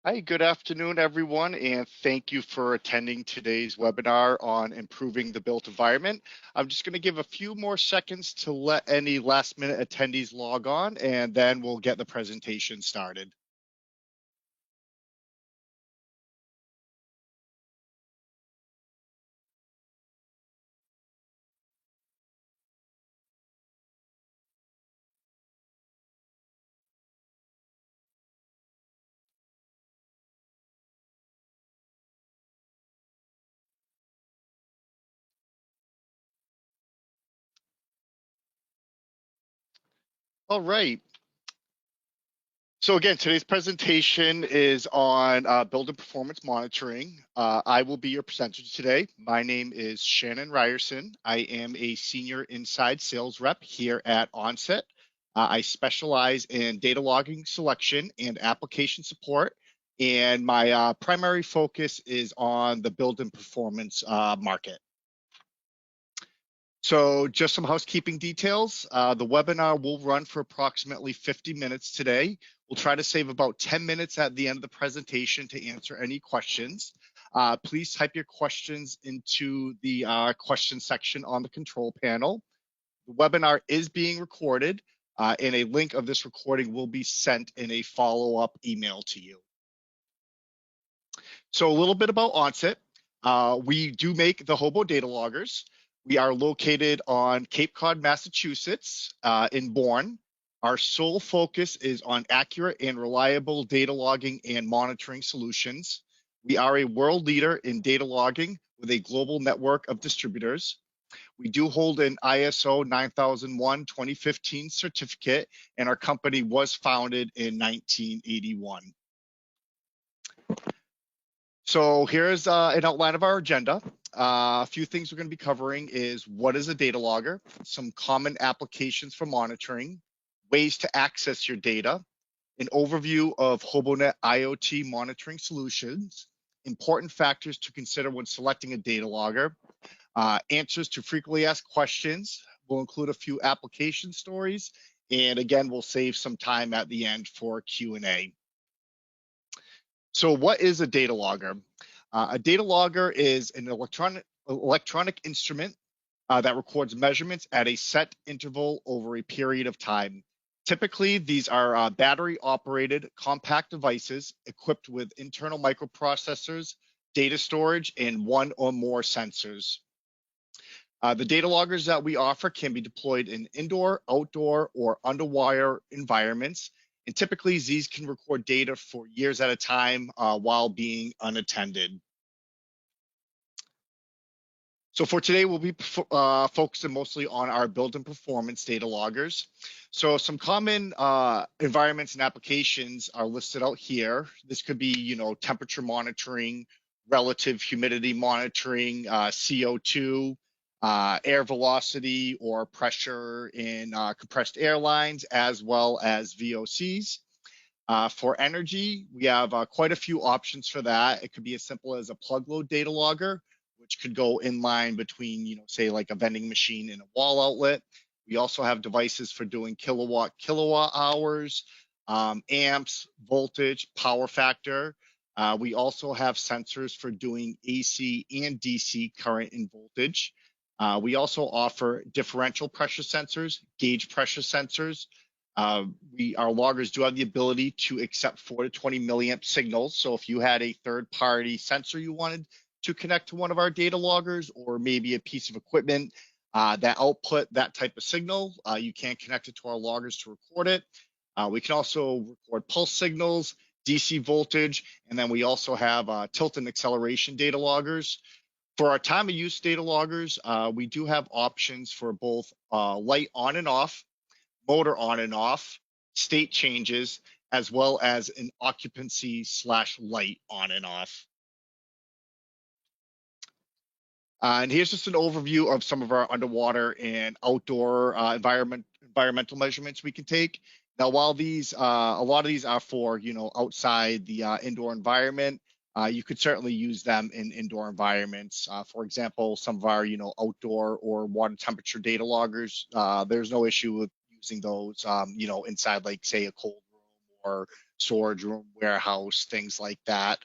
Hi, good afternoon, everyone, and thank you for attending today's webinar on improving the built environment. I'm just going to give a few more seconds to let any last-minute attendees log on, and then we'll get the presentation started. All right. So again, today's presentation is on build and performance monitoring. I will be your presenter today. My name is Shannon Ryerson. I am a senior inside sales rep here at Onset. I specialize in data logging selection and application support, and my primary focus is on the build and performance market. So just some housekeeping details. The webinar will run for approximately 50 minutes today. We'll try to save about 10 minutes at the end of the presentation to answer any questions. Please type your questions into the question section on the control panel. The webinar is being recorded, and a link of this recording will be sent in a follow-up email to you. So a little bit about Onset. We do make the Hobo data loggers. We are located on Cape Cod, Massachusetts, in Bourne. Our sole focus is on accurate and reliable data logging and monitoring solutions. We are a world leader in data logging with a global network of distributors. We do hold an ISO 9001-2015 certificate, and our company was founded in 1981. So here's an outline of our agenda. A few things we're going to be covering is what is a data logger, some common applications for monitoring, ways to access your data, an overview of HoboNet IoT monitoring solutions, important factors to consider when selecting a data logger, answers to frequently asked questions. We'll include a few application stories, and again, we'll save some time at the end for Q&A. So what is a data logger? A data logger is an electronic instrument that records measurements at a set interval over a period of time. Typically, these are battery-operated compact devices equipped with internal microprocessors, data storage, and one or more sensors. The data loggers that we offer can be deployed in indoor, outdoor, or underwire environments. And typically, these can record data for years at a time while being unattended. So for today, we'll be focusing mostly on our build and performance data loggers. So some common environments and applications are listed out here. This could be, temperature monitoring, relative humidity monitoring, CO2, air velocity or pressure in compressed airlines, as well as VOCs. For energy, we have quite a few options for that. It could be as simple as a plug load data logger, which could go in line between, say like a vending machine and a wall outlet. We also have devices for doing kilowatt hours, amps, voltage, power factor. We also have sensors for doing AC and DC current and voltage. We also offer differential pressure sensors, gauge pressure sensors. Our loggers do have the ability to accept 4 to 20 milliamp signals. So if you had a third-party sensor you wanted to connect to one of our data loggers, or maybe a piece of equipment that output that type of signal, you can connect it to our loggers to record it. We can also record pulse signals, DC voltage, and then we also have tilt and acceleration data loggers. For our time of use data loggers, we do have options for both light on and off, motor on and off, state changes, as well as an occupancy/light on and off. And here's just an overview of some of our underwater and outdoor environmental measurements we can take. Now, while these, a lot of these are for, outside the indoor environment, you could certainly use them in indoor environments. For example, some of our, outdoor or water temperature data loggers, there's no issue with using those, inside, like, say, a cold room or storage room, warehouse, things like that.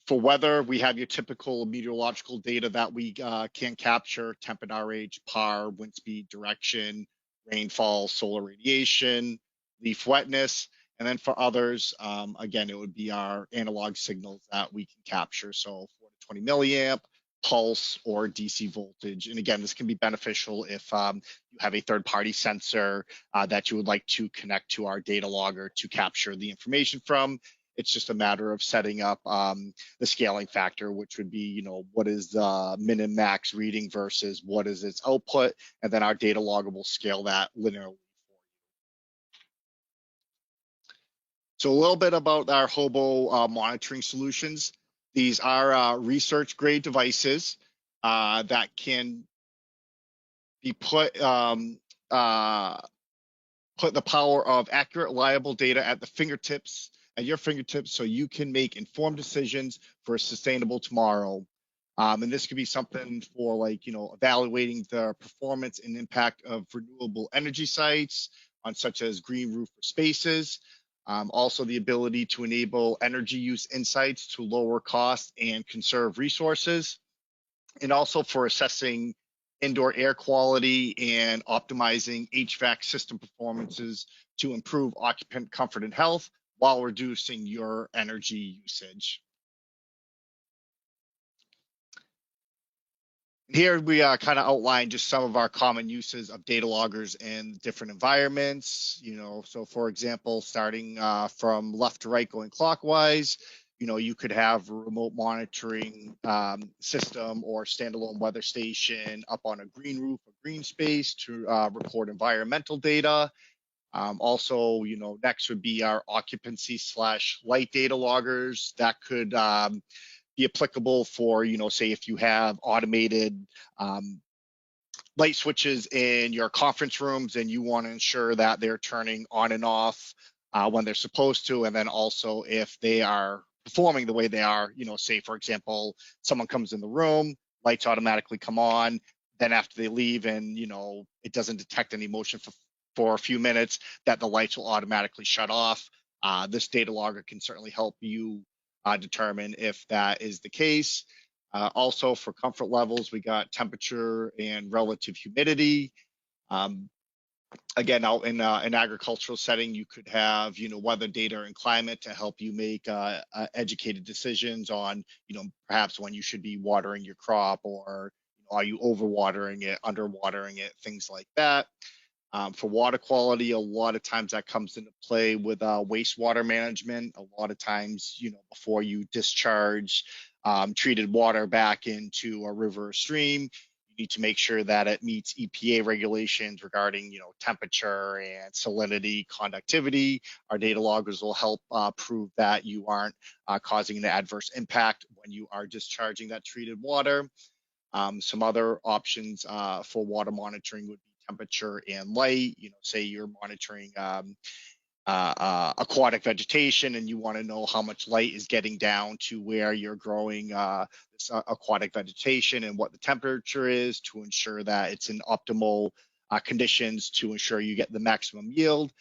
For weather, we have your typical meteorological data that we can capture: temp and RH, PAR, wind speed, direction, rainfall, solar radiation, leaf wetness. And then for others, again, it would be our analog signals that we can capture. So 4 to 20 milliamp, pulse, or DC voltage. And again, this can be beneficial if you have a third-party sensor that you would like to connect to our data logger to capture the information from. It's just a matter of setting up the scaling factor, which would be, what is the min and max reading versus what is its output, and then our data logger will scale that linearly. So a little bit about our hobo monitoring solutions. These are research grade devices that can be put the power of accurate, reliable data at your fingertips, so you can make informed decisions for a sustainable tomorrow. And this could be something for evaluating the performance and impact of renewable energy sites on such as green roof spaces. Also the ability to enable energy use insights to lower costs and conserve resources. And also for assessing indoor air quality and optimizing HVAC system performances to improve occupant comfort and health while reducing your energy usage. Here we kind of outline just some of our common uses of data loggers in different environments. So for example, starting from left to right going clockwise, you could have a remote monitoring system or standalone weather station up on a green roof or green space to record environmental data. Also, next would be our occupancy/light data loggers that could be applicable for, say if you have automated light switches in your conference rooms and you want to ensure that they're turning on and off when they're supposed to. And then also if they are performing the way they are, say, for example, someone comes in the room, lights automatically come on. Then after they leave and, it doesn't detect any motion for a few minutes, that the lights will automatically shut off. This data logger can certainly help you determine if that is the case. Also for comfort levels, we got temperature and relative humidity. Again, out in an agricultural setting, you could have, weather data and climate to help you make educated decisions on, perhaps when you should be watering your crop, or are you overwatering it, underwatering it, things like that. For water quality, a lot of times that comes into play with wastewater management. A lot of times, before you discharge treated water back into a river or stream, you need to make sure that it meets EPA regulations regarding, temperature and salinity, conductivity. Our data loggers will help prove that you aren't causing an adverse impact when you are discharging that treated water. Some other options for water monitoring would be temperature and light. Say you're monitoring aquatic vegetation and you want to know how much light is getting down to where you're growing this aquatic vegetation and what the temperature is to ensure that it's in optimal conditions to ensure you get the maximum yield.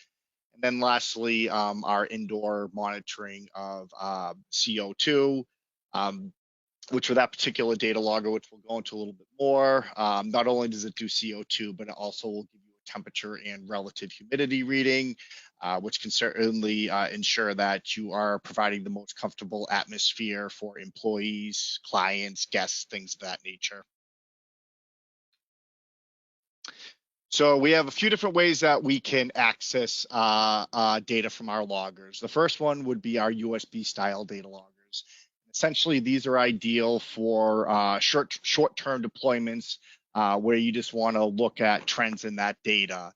And then lastly, our indoor monitoring of CO2. Which for that particular data logger, which we'll go into a little bit more, not only does it do CO2, but it also will give you a temperature and relative humidity reading, which can certainly ensure that you are providing the most comfortable atmosphere for employees, clients, guests, things of that nature. So we have a few different ways that we can access data from our loggers. The first one would be our USB style data loggers. Essentially, these are ideal for short-term deployments where you just want to look at trends in that data.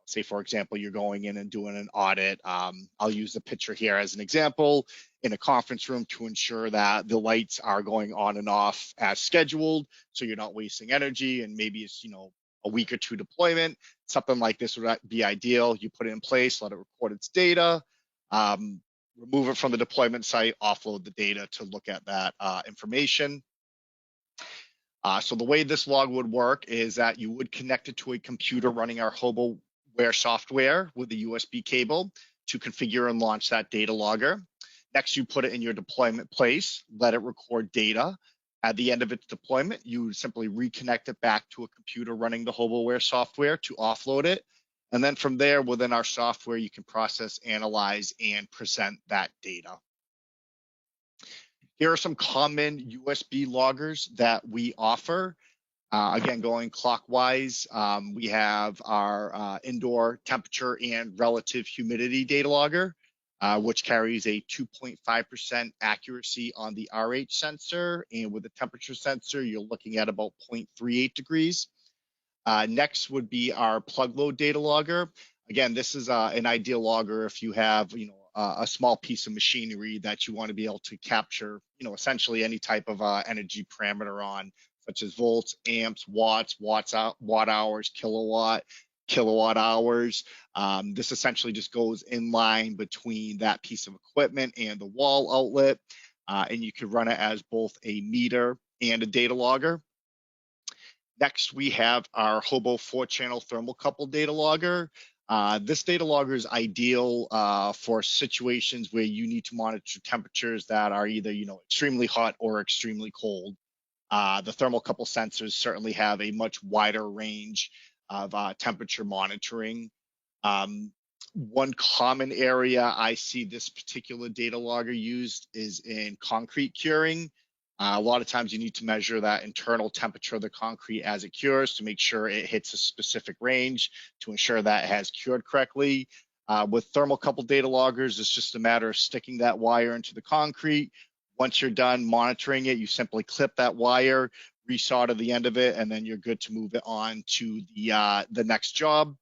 Say, for example, you're going in and doing an audit. I'll use the picture here as an example in a conference room to ensure that the lights are going on and off as scheduled, so you're not wasting energy, and maybe it's, a week or two deployment. Something like this would be ideal. You put it in place, let it record its data. Remove it from the deployment site, offload the data to look at that information. So the way this log would work is that you would connect it to a computer running our HoboWare software with a USB cable to configure and launch that data logger. Next, you put it in your deployment place, let it record data. At the end of its deployment, you simply reconnect it back to a computer running the HoboWare software to offload it. And then from there, within our software, you can process, analyze, and present that data. Here are some common USB loggers that we offer. Again, going clockwise, we have our indoor temperature and relative humidity data logger, which carries a 2.5% accuracy on the RH sensor. And with the temperature sensor, you're looking at about 0.38 degrees. Next would be our plug load data logger. Again, this is an ideal logger if you have, a small piece of machinery that you want to be able to capture, essentially any type of energy parameter on, such as volts, amps, watts, watt hours, kilowatt hours. This essentially just goes in line between that piece of equipment and the wall outlet, and you can run it as both a meter and a data logger. Next, we have our Hobo 4-channel thermocouple data logger. This data logger is ideal for situations where you need to monitor temperatures that are either, extremely hot or extremely cold. The thermocouple sensors certainly have a much wider range of temperature monitoring. One common area I see this particular data logger used is in concrete curing. A lot of times you need to measure that internal temperature of the concrete as it cures to make sure it hits a specific range to ensure that it has cured correctly. With thermocouple data loggers, it's just a matter of sticking that wire into the concrete. Once you're done monitoring it, you simply clip that wire, resolder the end of it, and then you're good to move it on to the next job.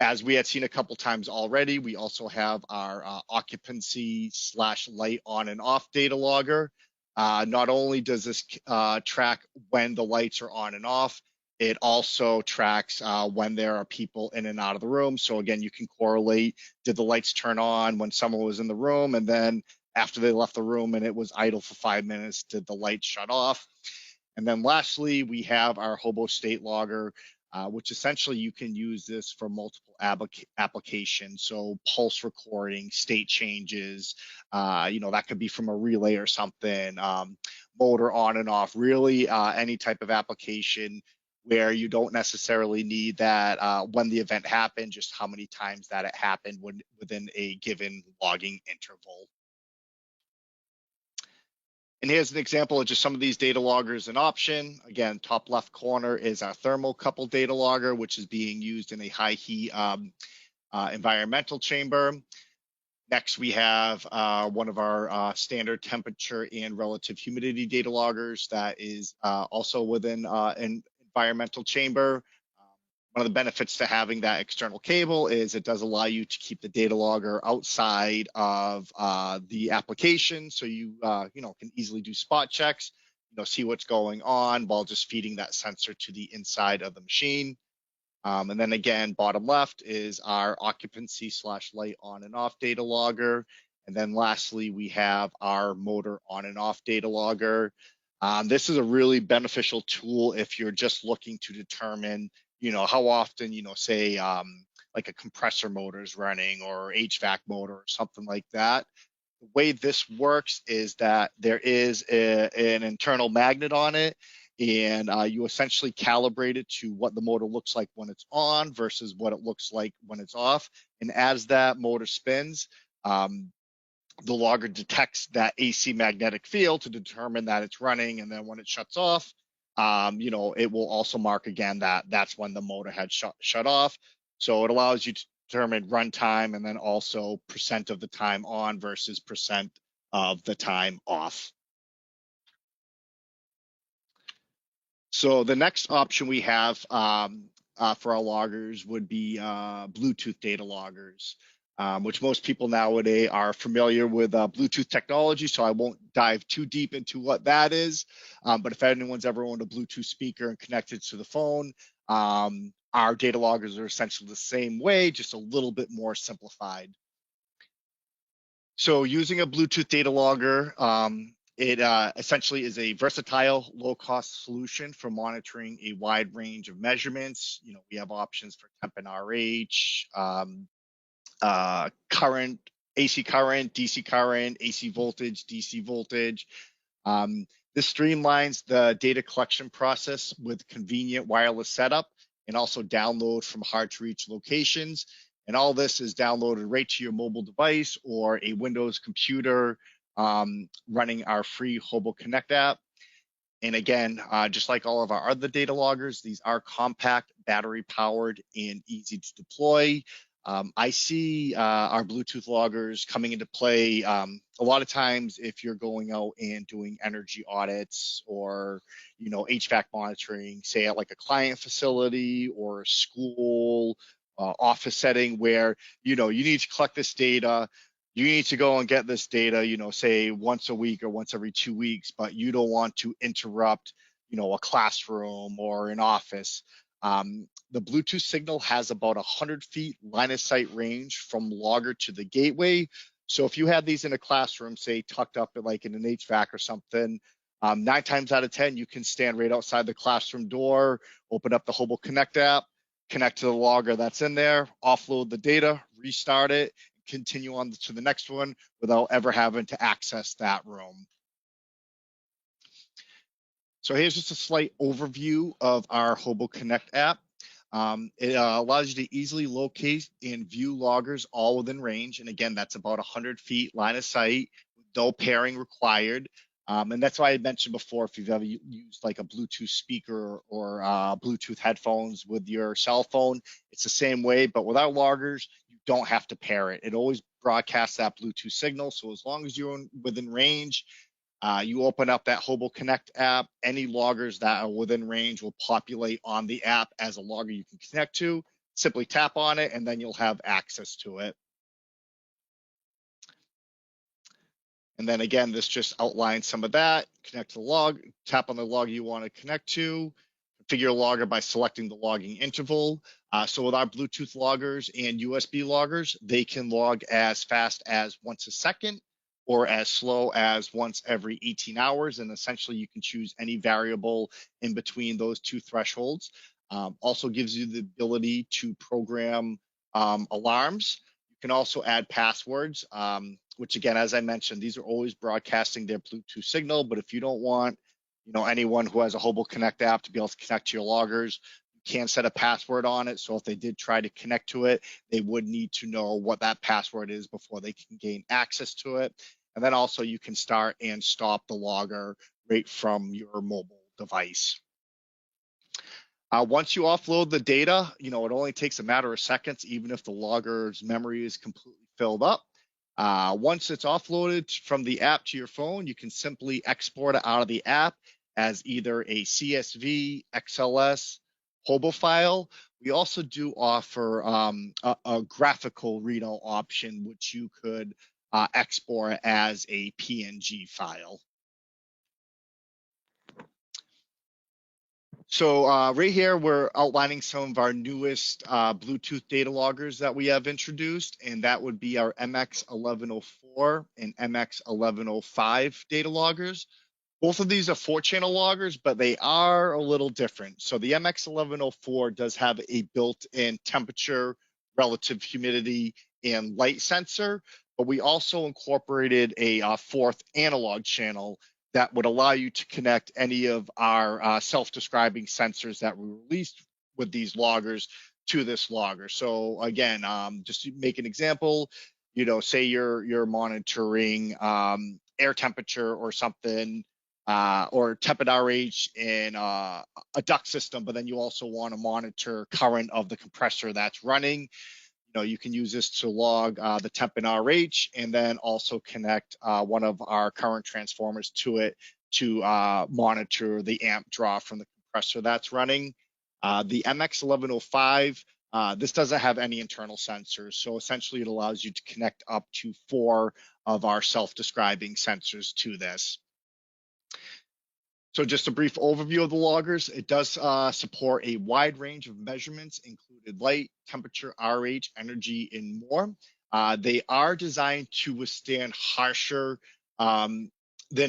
As we had seen a couple times already, we also have our occupancy/light on and off data logger. Not only does this track when the lights are on and off, it also tracks when there are people in and out of the room. So again, you can correlate, did the lights turn on when someone was in the room, and then after they left the room and it was idle for 5 minutes, did the lights shut off? And then lastly, we have our Hobo state logger, which essentially you can use this for multiple applications. So pulse recording, state changes, that could be from a relay or something, motor on and off, really any type of application where you don't necessarily need that when the event happened, just how many times that it happened within a given logging interval. And here's an example of just some of these data loggers in option. Again, top left corner is our thermocouple data logger, which is being used in a high heat environmental chamber. Next, we have one of our standard temperature and relative humidity data loggers that is also within an environmental chamber. One of the benefits to having that external cable is it does allow you to keep the data logger outside of the application, so you can easily do spot checks, see what's going on while just feeding that sensor to the inside of the machine. And then again, bottom left is our occupancy/light on and off data logger. And then lastly, we have our motor on and off data logger. This is a really beneficial tool if you're just looking to determine how often, say like a compressor motor is running or HVAC motor or something like that. The way this works is that there is an internal magnet on it, and you essentially calibrate it to what the motor looks like when it's on versus what it looks like when it's off. And as that motor spins, the logger detects that AC magnetic field to determine that it's running, and then when it shuts off, it will also mark again that that's when the motor had shut off. So it allows you to determine runtime and then also percent of the time on versus percent of the time off. So the next option we have for our loggers would be Bluetooth data loggers, which most people nowadays are familiar with Bluetooth technology, so I won't dive too deep into what that is. But if anyone's ever owned a Bluetooth speaker and connected to the phone, our data loggers are essentially the same way, just a little bit more simplified. So using a Bluetooth data logger, it essentially is a versatile, low-cost solution for monitoring a wide range of measurements. We have options for temp and RH, current, AC current, DC current, AC voltage, DC voltage. Um, this streamlines the data collection process with convenient wireless setup and also download from hard to reach locations. And all this is downloaded right to your mobile device or a Windows computer running our free Hobo Connect app. And again, just like all of our other data loggers, these are compact, battery powered, and easy to deploy. I see our Bluetooth loggers coming into play a lot of times if you're going out and doing energy audits or, HVAC monitoring, say at like a client facility or a school office setting where, you need to collect this data. You need to go and get this data, say once a week or once every 2 weeks, but you don't want to interrupt, a classroom or an office. The Bluetooth signal has about 100 feet line of sight range from logger to the gateway. So if you had these in a classroom, say tucked up at like in an HVAC or something, 9 times out of 10, you can stand right outside the classroom door, open up the Hobo Connect app, connect to the logger that's in there, offload the data, restart it, continue on to the next one without ever having to access that room. So here's just a slight overview of our Hobo Connect app. It allows you to easily locate and view loggers all within range. And again, that's about 100 feet line of sight, no pairing required. And that's why I mentioned before, if you've ever used like a Bluetooth speaker or Bluetooth headphones with your cell phone, it's the same way, but without loggers, you don't have to pair it. It always broadcasts that Bluetooth signal. So as long as you're within range, you open up that Hobo Connect app, any loggers that are within range will populate on the app as a logger you can connect to. Simply tap on it and then you'll have access to it. And then again, this just outlines some of that. Connect to the log, tap on the log you want to connect to, configure a logger by selecting the logging interval. So with our Bluetooth loggers and USB loggers, they can log as fast as once a second or as slow as once every 18 hours. And essentially you can choose any variable in between those two thresholds. Also gives you the ability to program alarms. You can also add passwords, which again, as I mentioned, these are always broadcasting their Bluetooth signal. But if you don't want, anyone who has a Hobo Connect app to be able to connect to your loggers, you can set a password on it. So if they did try to connect to it, they would need to know what that password is before they can gain access to it. And then also you can start and stop the logger right from your mobile device. Once you offload the data, it only takes a matter of seconds, even if the logger's memory is completely filled up. Once it's offloaded from the app to your phone, you can simply export it out of the app as either a CSV, XLS, Hobo file. We also do offer a graphical readout option, which you could export as a PNG file. So right here, we're outlining some of our newest Bluetooth data loggers that we have introduced, and that would be our MX1104 and MX1105 data loggers. Both of these are 4-channel loggers, but they are a little different. So the MX1104 does have a built-in temperature, relative humidity, and light sensor, but we also incorporated a fourth analog channel that would allow you to connect any of our self-describing sensors that we released with these loggers to this logger. So again, just to make an example, say you're monitoring air temperature or something, or tepid RH in a duct system, but then you also want to monitor current of the compressor that's running. You can use this to log the temp and RH, and then also connect one of our current transformers to it to monitor the amp draw from the compressor that's running. The MX1105, this doesn't have any internal sensors, so essentially it allows you to connect up to 4 of our self-describing sensors to this. So just a brief overview of the loggers. It does support a wide range of measurements, included light, temperature, RH, energy, and more. They are designed to withstand harsher than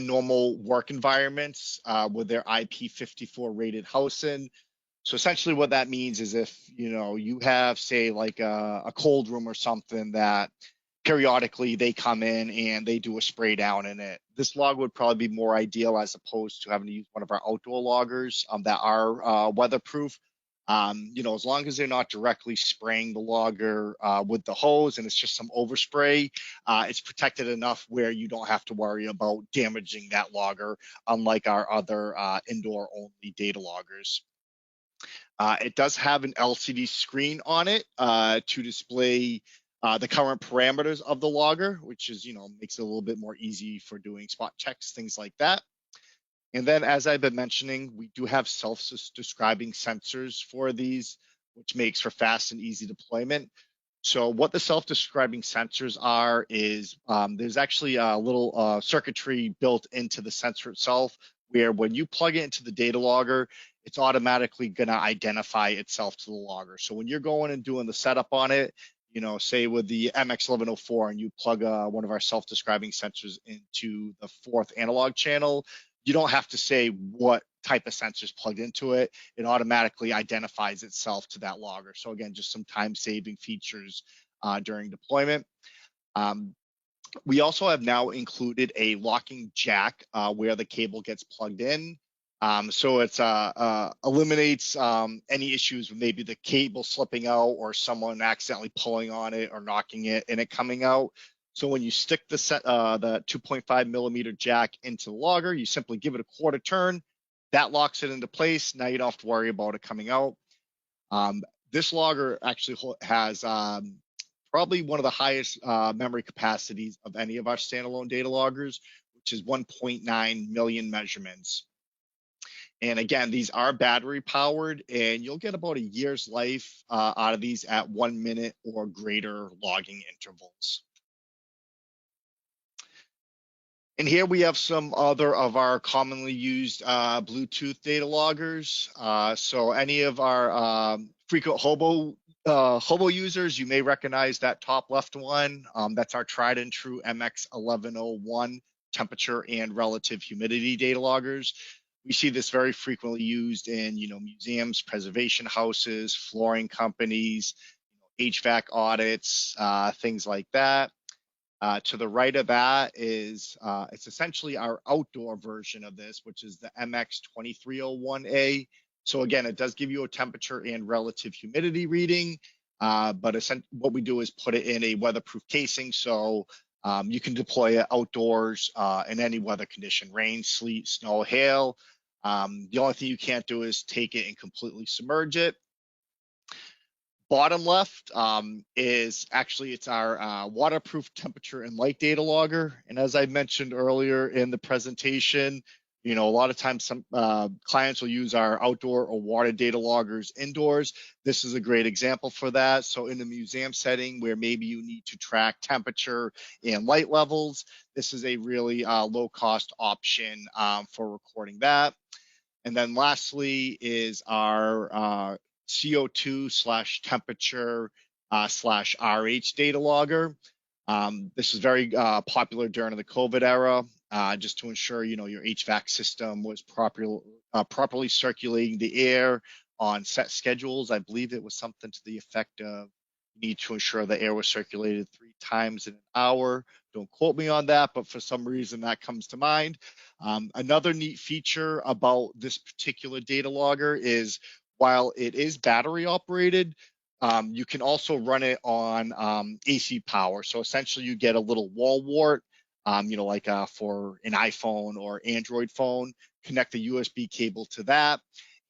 normal work environments with their IP54 rated housing. So essentially what that means is if, you have, say, like a cold room or something that periodically they come in and they do a spray down in it. This log would probably be more ideal as opposed to having to use one of our outdoor loggers that are weatherproof. As long as they're not directly spraying the logger with the hose and it's just some overspray, it's protected enough where you don't have to worry about damaging that logger, unlike our other indoor only data loggers. It does have an LCD screen on it to display the current parameters of the logger, which is, makes it a little bit more easy for doing spot checks, things like that. And then, as I've been mentioning, we do have self-describing sensors for these, which makes for fast and easy deployment. So what the self-describing sensors are is there's actually a little circuitry built into the sensor itself, where when you plug it into the data logger, it's automatically going to identify itself to the logger. So when you're going and doing the setup on it, say with the MX1104 and you plug one of our self-describing sensors into the fourth analog channel, you don't have to say what type of sensor is plugged into it. It automatically identifies itself to that logger. So again, just some time-saving features during deployment. We also have now included a locking jack where the cable gets plugged in. So it eliminates any issues with maybe the cable slipping out or someone accidentally pulling on it or knocking it and it coming out. So when you stick the 2.5 millimeter jack into the logger, you simply give it a quarter turn. That locks it into place. Now you don't have to worry about it coming out. This logger actually has probably one of the highest memory capacities of any of our standalone data loggers, which is 1.9 million measurements. And again, these are battery powered, and you'll get about a year's life out of these at 1 minute or greater logging intervals. And here we have some other of our commonly used Bluetooth data loggers. So any of our frequent hobo users, you may recognize that top left one. That's our tried and true MX1101 temperature and relative humidity data loggers. We see this very frequently used in, museums, preservation houses, flooring companies, HVAC audits, things like that. To the right of that is it's essentially our outdoor version of this, which is the MX2301A. So again, it does give you a temperature and relative humidity reading, but what we do is put it in a weatherproof casing, so you can deploy it outdoors in any weather condition: rain, sleet, snow, hail. The only thing you can't do is take it and completely submerge it. Bottom left is actually, it's our waterproof temperature and light data logger. And as I mentioned earlier in the presentation, a lot of times some clients will use our outdoor or water data loggers indoors. This is a great example for that. So in a museum setting where maybe you need to track temperature and light levels, this is a really low cost option for recording that. And then lastly is our CO2/temperature /RH data logger. This is very popular during the COVID era, just to ensure your HVAC system was properly circulating the air on set schedules. I believe it was something to the effect of you need to ensure the air was circulated 3 times in an hour. Don't quote me on that, but for some reason that comes to mind. Another neat feature about this particular data logger is, while it is battery operated, you can also run it on AC power. So essentially you get a little wall wart, like for an iPhone or Android phone, connect the USB cable to that,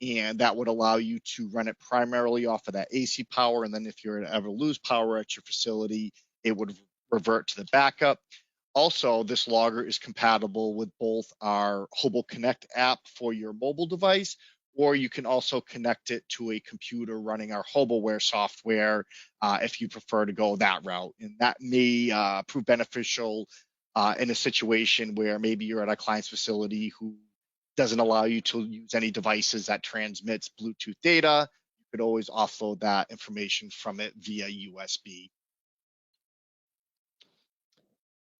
and that would allow you to run it primarily off of that AC power. And then if you're to ever lose power at your facility, it would revert to the backup. Also, this logger is compatible with both our Hobo Connect app for your mobile device, or you can also connect it to a computer running our HoboWare software if you prefer to go that route. And that may prove beneficial in a situation where maybe you're at a client's facility who doesn't allow you to use any devices that transmits Bluetooth data. You could always offload that information from it via USB.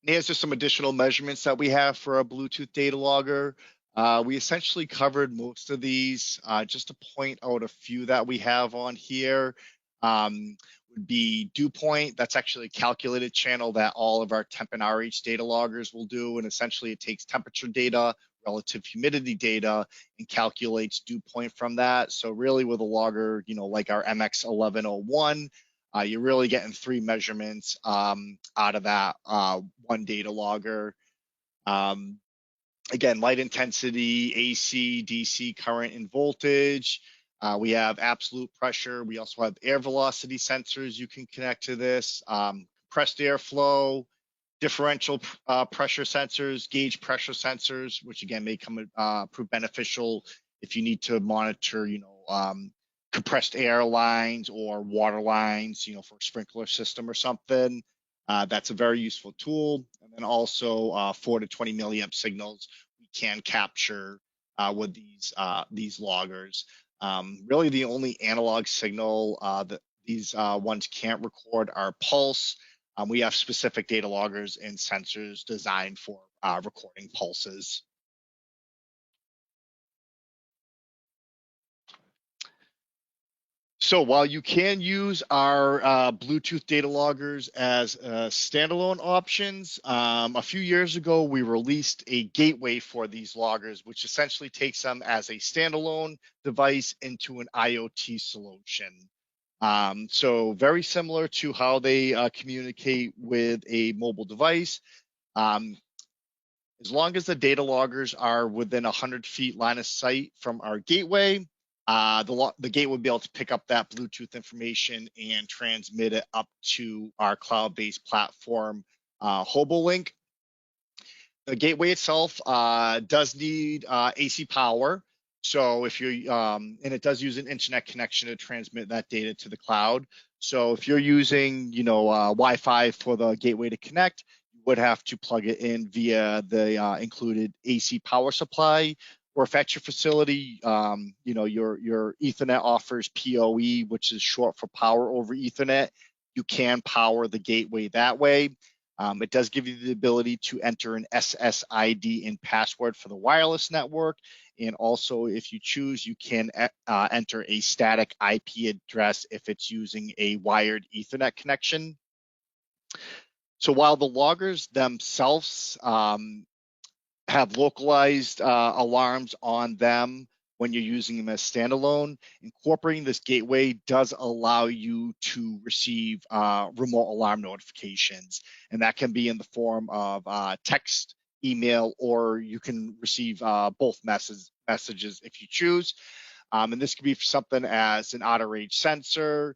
And here's just some additional measurements that we have for a Bluetooth data logger. We essentially covered most of these. Just to point out a few that we have on here would be dew point. That's actually a calculated channel that all of our temp and RH data loggers will do. And essentially it takes temperature data, relative humidity data, and calculates dew point from that. So really with a logger, like our MX1101, you're really getting 3 measurements out of that one data logger. Again, light intensity, AC, DC, current, and voltage. We have absolute pressure. We also have air velocity sensors you can connect to this, compressed airflow, differential pressure sensors, gauge pressure sensors, which again may prove beneficial if you need to monitor, compressed air lines or water lines, for a sprinkler system or something. That's a very useful tool. And then also 4 to 20 milliamp signals we can capture with these loggers. Really the only analog signal that these ones can't record are pulse. We have specific data loggers and sensors designed for recording pulses. So while you can use our Bluetooth data loggers as standalone options, a few years ago we released a gateway for these loggers, which essentially takes them as a standalone device into an IoT solution. So very similar to how they communicate with a mobile device. As long as the data loggers are within 100 feet line of sight from our gateway, the gateway will be able to pick up that Bluetooth information and transmit it up to our cloud-based platform, HoboLink. The gateway itself does need AC power. So if you're, and it does use an internet connection to transmit that data to the cloud. So if you're using, Wi-Fi for the gateway to connect, you would have to plug it in via the included AC power supply. Or if at your facility, your Ethernet offers PoE, which is short for Power over Ethernet, you can power the gateway that way. It does give you the ability to enter an SSID and password for the wireless network. And also, if you choose, you can enter a static IP address if it's using a wired Ethernet connection. So while the loggers themselves have localized alarms on them when you're using them as standalone, incorporating this gateway does allow you to receive remote alarm notifications. And that can be in the form of text, email, or you can receive both messages if you choose. And this could be for something as an out-of-range sensor,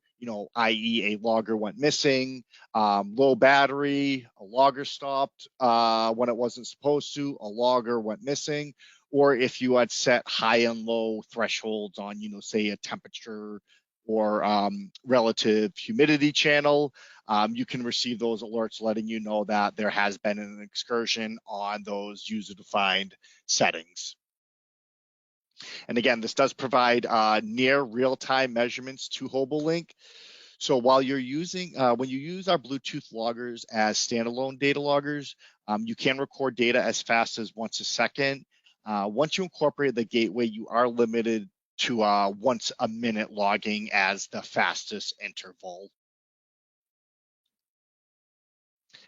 i.e. a logger went missing, low battery, a logger stopped when it wasn't supposed to, a logger went missing, or if you had set high and low thresholds on, say a temperature or relative humidity channel, you can receive those alerts letting you know that there has been an excursion on those user-defined settings. And again, this does provide near real-time measurements to HoboLink. So while you're using, when you use our Bluetooth loggers as standalone data loggers, you can record data as fast as once a second. Once you incorporate the gateway, you are limited to once a minute logging as the fastest interval.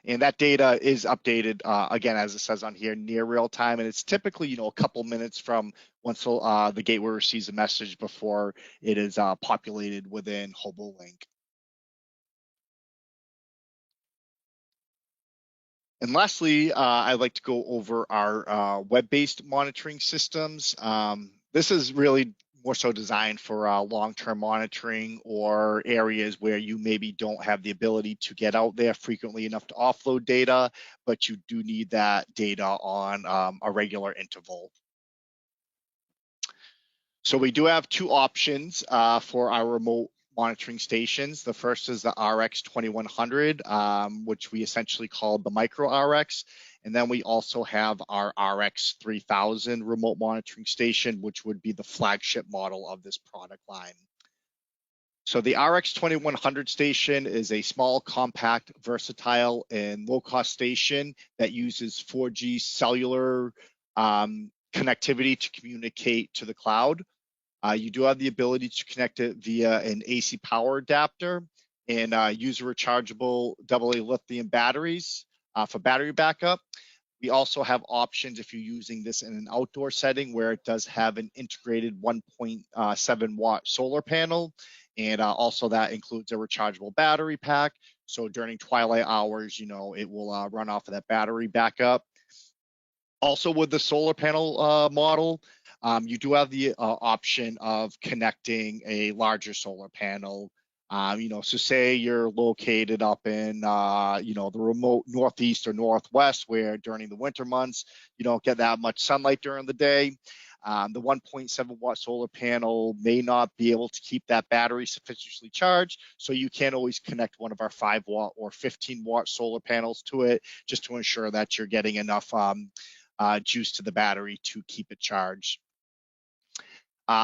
And that data is updated, again, as it says on here, near real time. And it's typically, a couple minutes from once the gateway receives a message before it is populated within HoboLink. And lastly, I'd like to go over our web-based monitoring systems. This is really more so designed for long-term monitoring or areas where you maybe don't have the ability to get out there frequently enough to offload data, but you do need that data on a regular interval. So we do have 2 options for our remote monitoring stations. The first is the RX2100, which we essentially call the micro RX. And then we also have our RX3000 remote monitoring station, which would be the flagship model of this product line. So the RX2100 station is a small, compact, versatile, and low-cost station that uses 4G cellular connectivity to communicate to the cloud. You do have the ability to connect it via an AC power adapter and use rechargeable AA lithium batteries for battery backup. We also have options if you're using this in an outdoor setting where it does have an integrated 1.7 watt solar panel. And also that includes a rechargeable battery pack. So during twilight hours, it will run off of that battery backup. Also with the solar panel model, you do have the option of connecting a larger solar panel. So say you're located up in, the remote Northeast or Northwest where during the winter months, you don't get that much sunlight during the day. The 1.7 watt solar panel may not be able to keep that battery sufficiently charged. So you can always connect one of our 5 watt or 15 watt solar panels to it just to ensure that you're getting enough juice to the battery to keep it charged.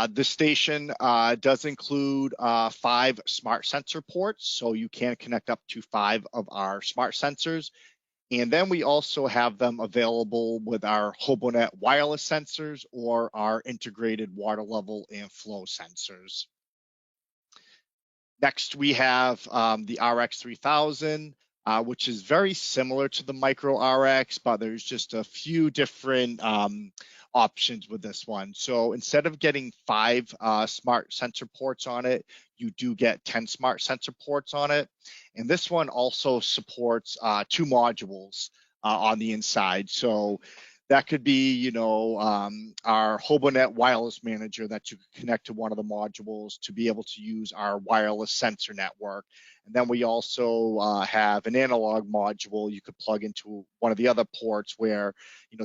This station does include 5 smart sensor ports, so you can connect up to 5 of our smart sensors. And then we also have them available with our HoboNet wireless sensors or our integrated water level and flow sensors. Next, we have the RX3000, which is very similar to the Micro RX, but there's just a few different options with this one. So instead of getting 5 smart sensor ports on it, you do get 10 smart sensor ports on it. And this one also supports 2 modules on the inside. So that could be, our HoboNet wireless manager that you could connect to one of the modules to be able to use our wireless sensor network. And then we also have an analog module you could plug into one of the other ports where,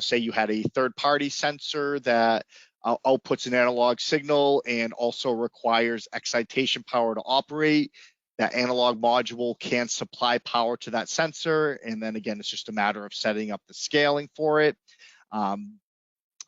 say you had a third-party sensor that outputs an analog signal and also requires excitation power to operate. That analog module can supply power to that sensor. And then again, it's just a matter of setting up the scaling for it.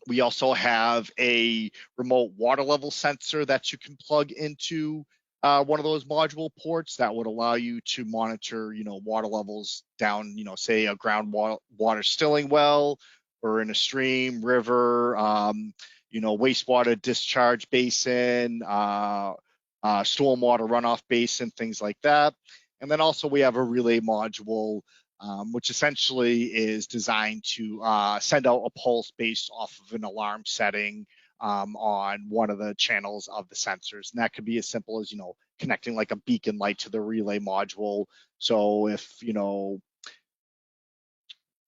We also have a remote water level sensor that you can plug into one of those module ports that would allow you to monitor, water levels down, say a groundwater stilling well or in a stream, river, wastewater discharge basin, stormwater runoff basin, things like that. And then also we have a relay module which essentially is designed to send out a pulse based off of an alarm setting on one of the channels of the sensors. And that could be as simple as, connecting like a beacon light to the relay module. So if,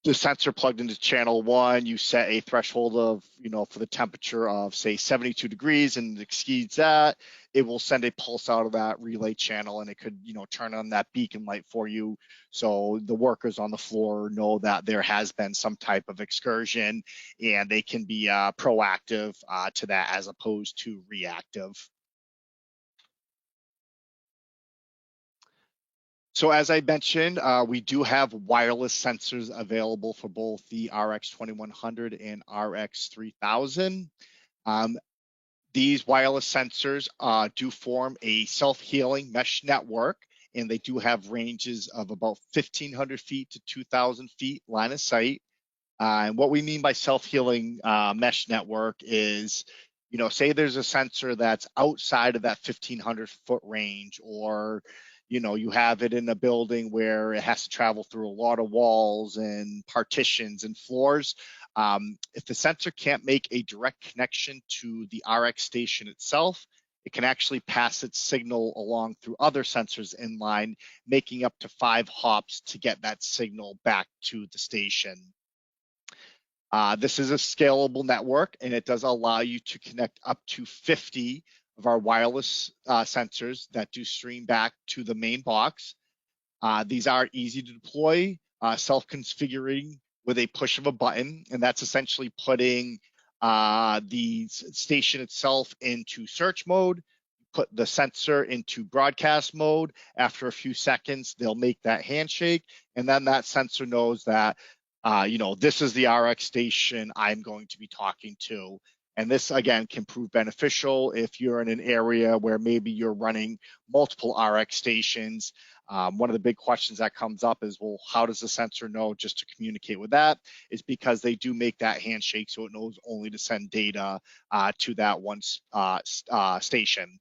the sensor plugged into channel 1, you set a threshold of, for the temperature of say 72 degrees and it exceeds that, it will send a pulse out of that relay channel and it could, turn on that beacon light for you. So the workers on the floor know that there has been some type of excursion and they can be proactive to that as opposed to reactive. So as I mentioned, we do have wireless sensors available for both the RX2100 and RX3000. These wireless sensors do form a self-healing mesh network, and they do have ranges of about 1,500 feet to 2,000 feet line of sight. And what we mean by self-healing mesh network is, say there's a sensor that's outside of that 1,500 foot range, or you have it in a building where it has to travel through a lot of walls and partitions and floors. If the sensor can't make a direct connection to the RX station itself, it can actually pass its signal along through other sensors in line, making up to 5 hops to get that signal back to the station. This is a scalable network, and it does allow you to connect up to 50 of our wireless sensors that do stream back to the main box. These are easy to deploy, self-configuring with a push of a button, and that's essentially putting the station itself into search mode, put the sensor into broadcast mode. After a few seconds, they'll make that handshake, and then that sensor knows that, this is the RX station I'm going to be talking to. And this, again, can prove beneficial if you're in an area where maybe you're running multiple RX stations. One of the big questions that comes up is, well, how does the sensor know just to communicate with that? It's because they do make that handshake so it knows only to send data to that one station.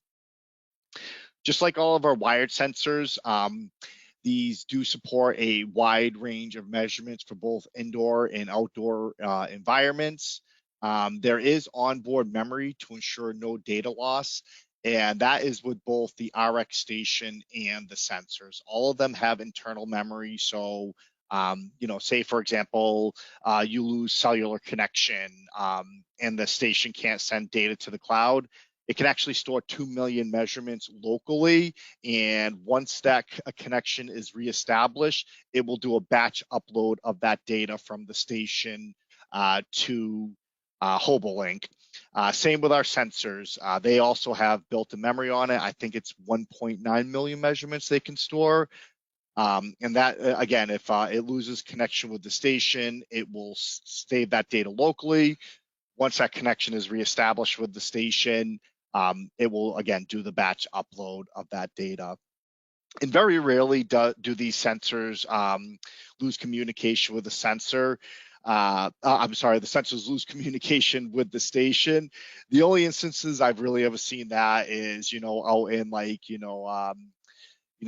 Just like all of our wired sensors, these do support a wide range of measurements for both indoor and outdoor environments. There is onboard memory to ensure no data loss, and that is with both the RX station and the sensors. All of them have internal memory, so say for example, you lose cellular connection and the station can't send data to the cloud. It can actually store 2 million measurements locally. And once that connection is reestablished, it will do a batch upload of that data from the station to HoboLink. Same with our sensors. They also have built-in memory on it. I think it's 1.9 million measurements they can store. And that, again, if it loses connection with the station, it will save that data locally. Once that connection is reestablished with the station, it will, again, do the batch upload of that data. And very rarely do these sensors lose communication with the sensor. The sensors lose communication with the station. The only instances I've really ever seen that is, out in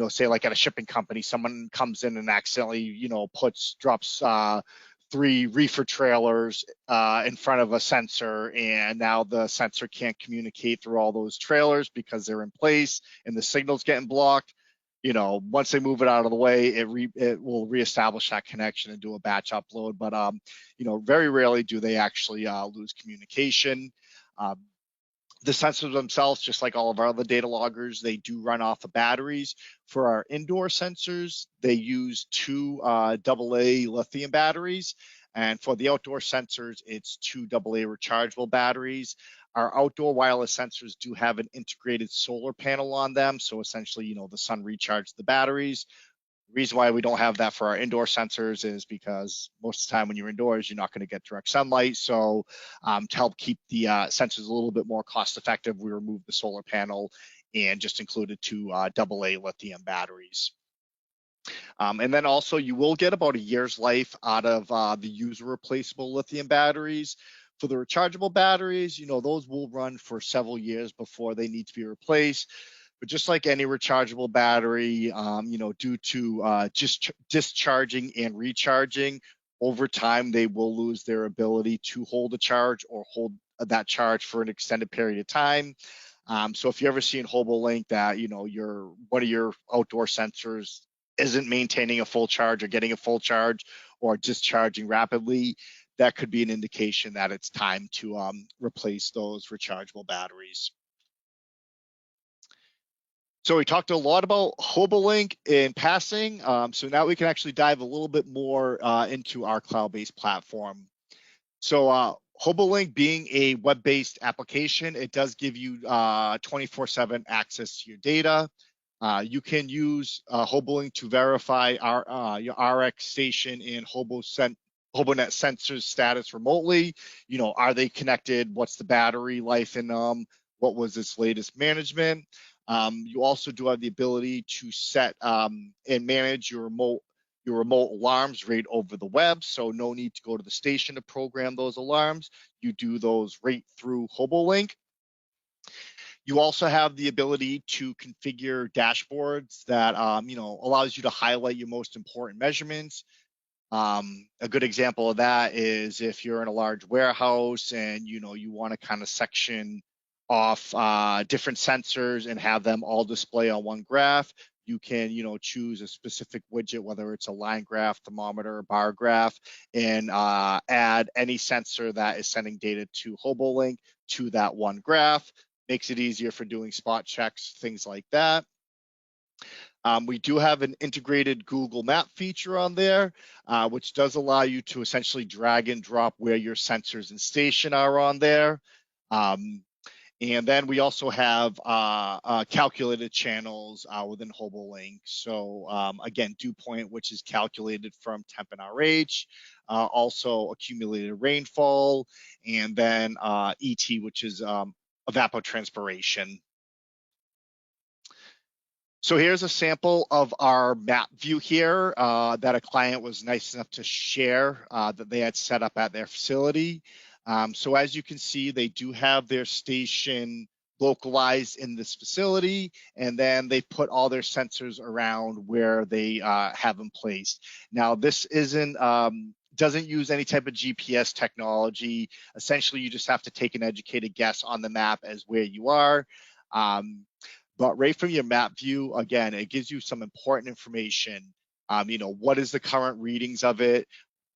say like at a shipping company, someone comes in and accidentally, drops 3 reefer trailers in front of a sensor, and now the sensor can't communicate through all those trailers because they're in place and the signal's getting blocked. Once they move it out of the way, it will reestablish that connection and do a batch upload. But very rarely do they actually lose communication. The sensors themselves, just like all of our other data loggers, they do run off of batteries. For our indoor sensors, they use 2 AA lithium batteries. And for the outdoor sensors, it's 2 AA rechargeable batteries. Our outdoor wireless sensors do have an integrated solar panel on them. So essentially, the sun recharges the batteries. The reason why we don't have that for our indoor sensors is because most of the time when you're indoors, you're not going to get direct sunlight. So to help keep the sensors a little bit more cost effective, we removed the solar panel and just included 2 AA lithium batteries. And then also you will get about a year's life out of the user replaceable lithium batteries. For the rechargeable batteries, those will run for several years before they need to be replaced. But just like any rechargeable battery, due to just discharging and recharging, over time, they will lose their ability to hold a charge or hold that charge for an extended period of time. So if you ever see in HoboLink that, one of your outdoor sensors isn't maintaining a full charge or getting a full charge or discharging rapidly, that could be an indication that it's time to replace those rechargeable batteries. So we talked a lot about HoboLink in passing. So now we can actually dive a little bit more into our cloud-based platform. So HoboLink being a web-based application, it does give you 24/7 access to your data. You can use HoboLink to verify your RX station and HoboNet sensors status remotely. Are they connected? What's the battery life in them? What was its latest management? You also do have the ability to set and manage your remote alarms right over the web. So no need to go to the station to program those alarms. You do those right through HoboLink. You also have the ability to configure dashboards that allows you to highlight your most important measurements. A good example of that is if you're in a large warehouse and you want to kind of section off different sensors and have them all display on one graph. You can choose a specific widget, whether it's a line graph, thermometer, bar graph, and add any sensor that is sending data to HoboLink to that one graph. Makes it easier for doing spot checks, things like that. We do have an integrated Google Map feature on there, which does allow you to essentially drag and drop where your sensors and station are on there. And then we also have calculated channels within HoboLink. So again, dew point, which is calculated from temp and RH, also accumulated rainfall, and then ET, which is evapotranspiration. So here's a sample of our map view here that a client was nice enough to share that they had set up at their facility. So as you can see, they do have their station localized in this facility, and then they put all their sensors around where they have them placed. Now, this doesn't use any type of GPS technology. Essentially, you just have to take an educated guess on the map as where you are. But right from your map view, again, it gives you some important information. What is the current readings of it?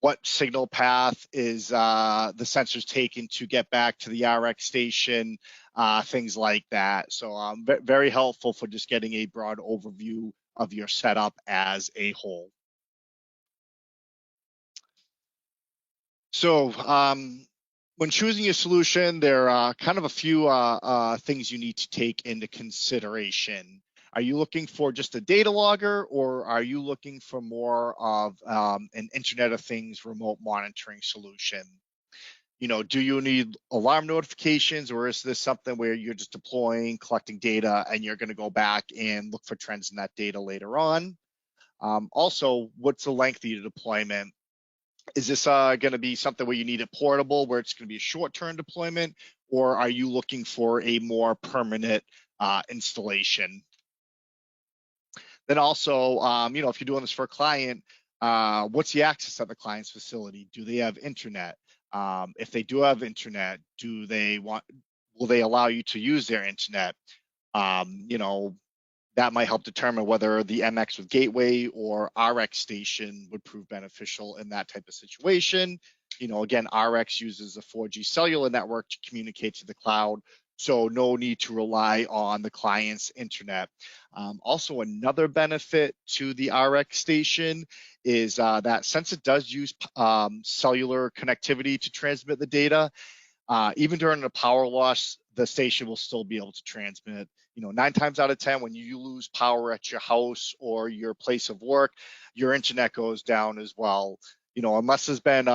What signal path is the sensors taking to get back to the RX station? Things like that. So very helpful for just getting a broad overview of your setup as a whole. So when choosing a solution, there are kind of a few things you need to take into consideration. Are you looking for just a data logger, or are you looking for more of an Internet of Things remote monitoring solution? Do you need alarm notifications, or is this something where you're just deploying, collecting data, and you're going to go back and look for trends in that data later on? Also, what's the length of your deployment? Is this going to be something where you need it portable, where it's going to be a short-term deployment, or are you looking for a more permanent installation? Then also, if you're doing this for a client, what's the access at the client's facility? Do they have internet? If they do have internet, will they allow you to use their internet? That might help determine whether the MX with gateway or RX station would prove beneficial in that type of situation. Again, RX uses a 4G cellular network to communicate to the cloud, so no need to rely on the client's internet. Also, another benefit to the RX station is that since it does use cellular connectivity to transmit the data, even during a power loss, the station will still be able to transmit. 9 times out of 10, when you lose power at your house or your place of work, your internet goes down as well. Unless there's been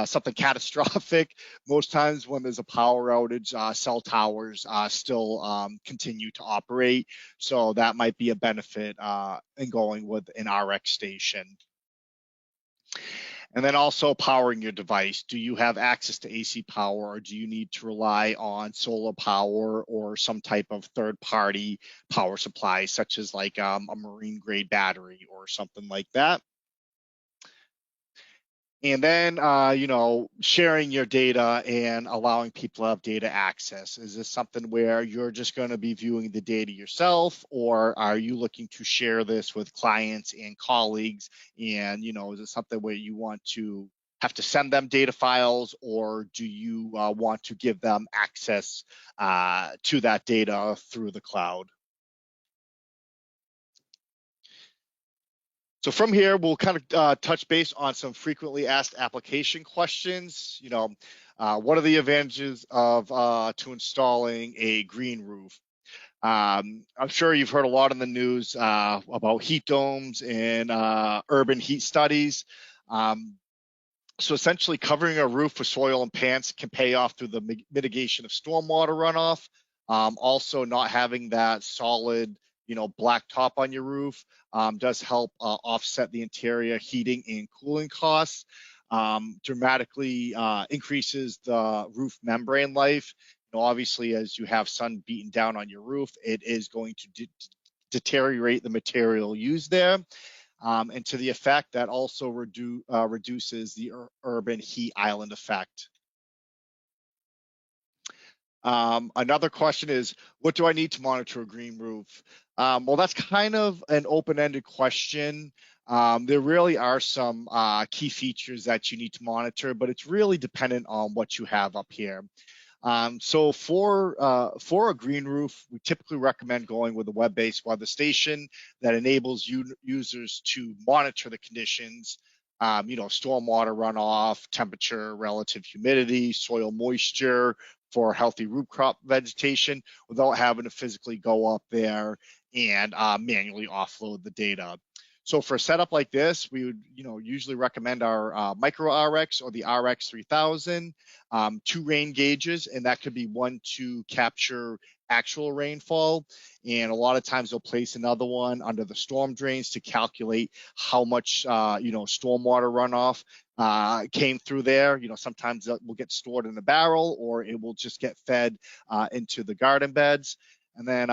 something catastrophic, most times when there's a power outage, cell towers still continue to operate. So that might be a benefit in going with an RX station. And then also powering your device. Do you have access to AC power, or do you need to rely on solar power or some type of third-party power supply, such as like a marine-grade battery or something like that? And then, sharing your data and allowing people to have data access. Is this something where you're just going to be viewing the data yourself, or are you looking to share this with clients and colleagues? And, is it something where you want to have to send them data files, or do you want to give them access to that data through the cloud? So from here, we'll kind of touch base on some frequently asked application questions. What are the advantages of to installing a green roof? I'm sure you've heard a lot in the news about heat domes and urban heat studies. So essentially, covering a roof with soil and pants can pay off through the mitigation of stormwater runoff. Also, not having that solid, black top on your roof does help offset the interior heating and cooling costs. Dramatically increases the roof membrane life. Obviously, as you have sun beating down on your roof, it is going to deteriorate the material used there. And to the effect that also reduces the urban heat island effect. Another question is, what do I need to monitor a green roof? Well, that's kind of an open-ended question. There really are some key features that you need to monitor, but it's really dependent on what you have up here. So for a green roof, we typically recommend going with a web-based weather station that enables users to monitor the conditions, stormwater runoff, temperature, relative humidity, soil moisture, for healthy root crop vegetation without having to physically go up there and manually offload the data. So for a setup like this, we would, usually recommend our Micro RX or the RX 3000, 2 rain gauges, and that could be one to capture actual rainfall. And a lot of times they'll place another one under the storm drains to calculate how much, stormwater runoff came through there. Sometimes it will get stored in a barrel, or it will just get fed into the garden beds. And then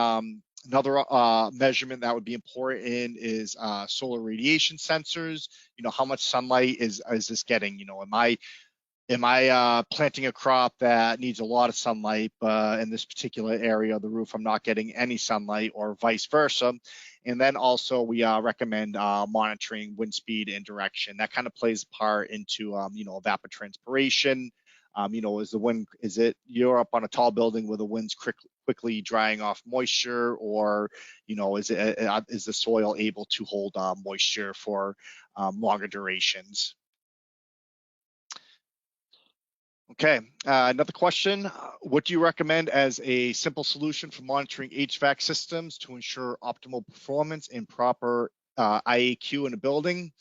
another measurement that would be important is solar radiation sensors. How much sunlight is this getting? Am I planting a crop that needs a lot of sunlight, but in this particular area of the roof, I'm not getting any sunlight, or vice versa? And then also we recommend monitoring wind speed and direction. That kind of plays a part into, evapotranspiration. You're up on a tall building where the wind's quickly drying off moisture, or, is the soil able to hold moisture for longer durations? Okay, another question. What do you recommend as a simple solution for monitoring HVAC systems to ensure optimal performance and proper IAQ in a building?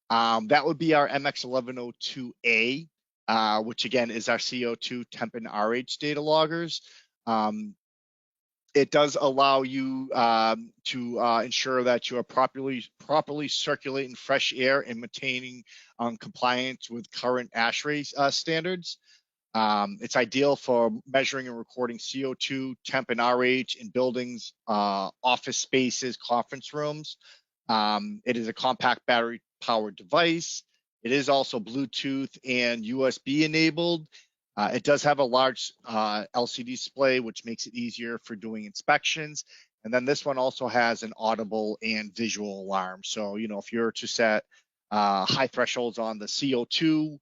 That would be our MX1102A, which again is our CO2, temp, and RH data loggers. It does allow you to ensure that you are properly circulating fresh air and maintaining compliance with current ASHRAE standards. It's ideal for measuring and recording CO2, temp, and RH in buildings, office spaces, conference rooms. It is a compact battery-powered device. It is also Bluetooth and USB enabled. It does have a large LCD display, which makes it easier for doing inspections. And then this one also has an audible and visual alarm. So, if you're to set high thresholds on the CO2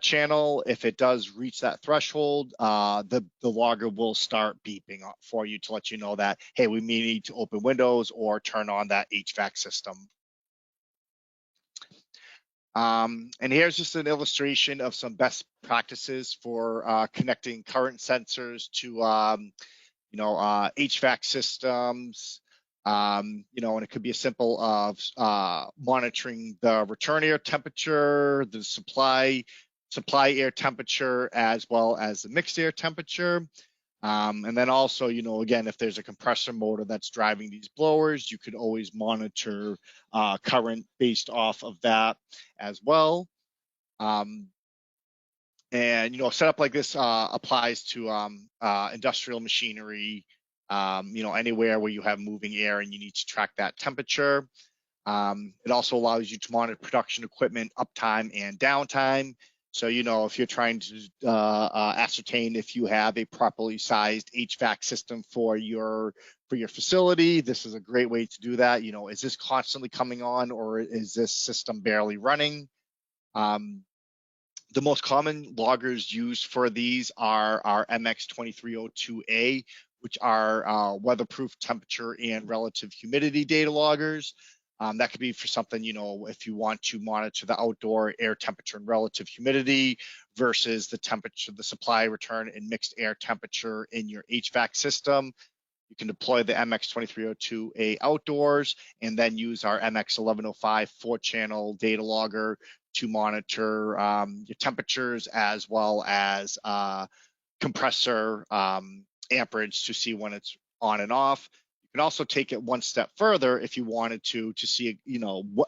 channel, if it does reach that threshold, the logger will start beeping for you to let you know that, hey, we may need to open windows or turn on that HVAC system. And here's just an illustration of some best practices for connecting current sensors to, HVAC systems. And it could be as simple of monitoring the return air temperature, the supply air temperature, as well as the mixed air temperature. And then also, again, if there's a compressor motor that's driving these blowers, you could always monitor current based off of that as well. And, a setup like this applies to industrial machinery, anywhere where you have moving air and you need to track that temperature. It also allows you to monitor production equipment uptime and downtime. So, if you're trying to ascertain if you have a properly sized HVAC system for your facility, this is a great way to do that. Is this constantly coming on, or is this system barely running? The most common loggers used for these are our MX2302A, which are weatherproof temperature and relative humidity data loggers. That could be for something, if you want to monitor the outdoor air temperature and relative humidity versus the temperature, the supply, return, and mixed air temperature in your HVAC system. You can deploy the MX2302A outdoors and then use our MX1105 4-channel data logger to monitor your temperatures, as well as compressor amperage to see when it's on and off. You can also take it one step further if you wanted to see,